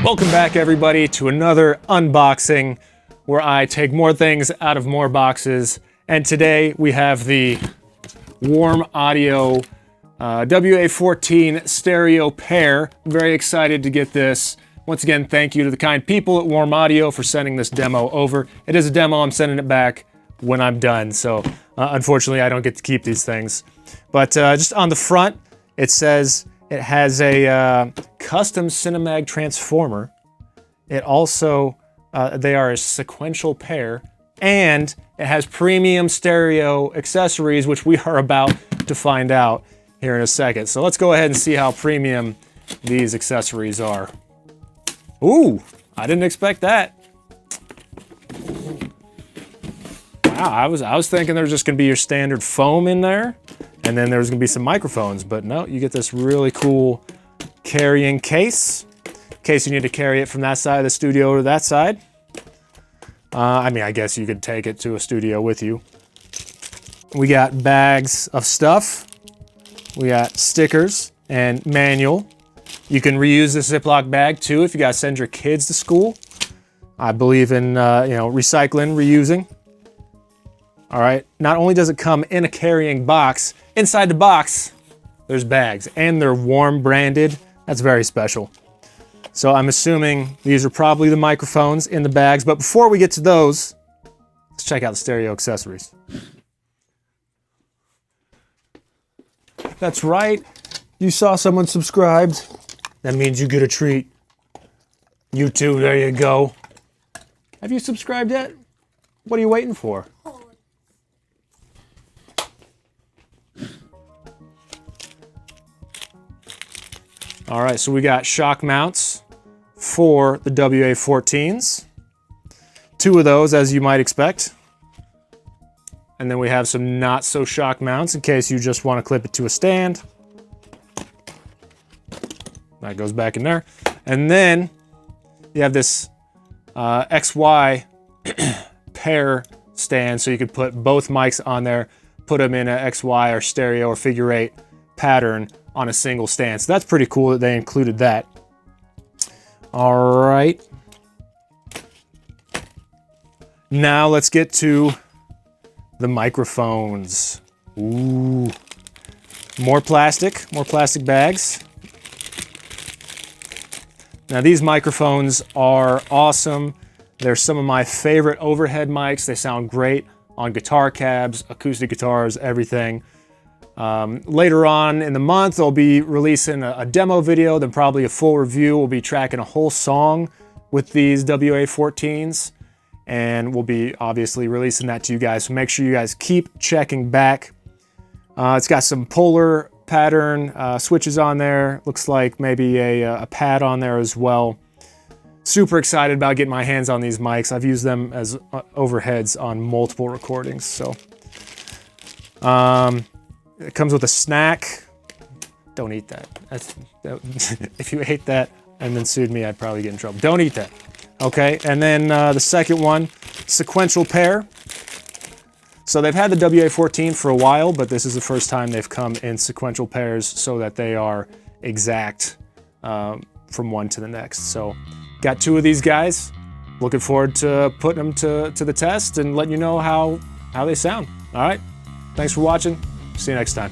Welcome back everybody to another unboxing where I take more things out of more boxes. And today we have the Warm Audio WA-14 stereo pair. I'm very excited to get this. Once again, thank you to the kind people at Warm Audio for sending this demo over. It is a demo, I'm sending it back when I'm done. So unfortunately I don't get to keep these things. But just on the front, it says it has a custom Cinemag transformer. It also, they are a sequential pair, and it has premium stereo accessories, which we are about to find out here in a second. So let's go ahead and see how premium these accessories are. Ooh, I didn't expect that. Wow, I was thinking there was just gonna be your standard foam in there, and then there was gonna be some microphones, but no, you get this really cool carrying case, in case you need to carry it from that side of the studio to that side. I mean, I guess you could take it to a studio with you. We got bags of stuff. We got stickers and manual. You can reuse this Ziploc bag too if you gotta send your kids to school. I believe in recycling, reusing. All right, not only does it come in a carrying box, inside the box, there's bags, and they're Warm branded. That's very special. So I'm assuming these are probably the microphones in the bags, but before we get to those, let's check out the stereo accessories. That's right, you saw someone subscribed. That means you get a treat. You too, there you go. Have you subscribed yet? What are you waiting for? All right, so we got shock mounts for the WA-14s. 2 of those, as you might expect. And then we have some not so shock mounts in case you just want to clip it to a stand. That goes back in there. And then you have this XY pair stand, so you could put both mics on there, put them in a XY or stereo or figure 8 pattern on a single stand. So that's pretty cool that they included that. All right. Now let's get to the microphones. Ooh. More plastic bags. Now these microphones are awesome. They're some of my favorite overhead mics. They sound great on guitar cabs, acoustic guitars, everything. Later on in the month, I'll be releasing a demo video, then probably a full review. We'll be tracking a whole song with these WA-14s, and we'll be obviously releasing that to you guys. So make sure you guys keep checking back. It's got some polar pattern switches on there. Looks like maybe a pad on there as well. Super excited about getting my hands on these mics. I've used them as overheads on multiple recordings. So it comes with a snack. Don't eat that. If you ate that and then sued me, I'd probably get in trouble. Don't eat that. Okay, and then the second one, sequential pair. So they've had the WA-14 for a while, but this is the first time they've come in sequential pairs so that they are exact from one to the next. So got 2 of these guys. Looking forward to putting them to the test and letting you know how they sound. All right, thanks for watching. See you next time.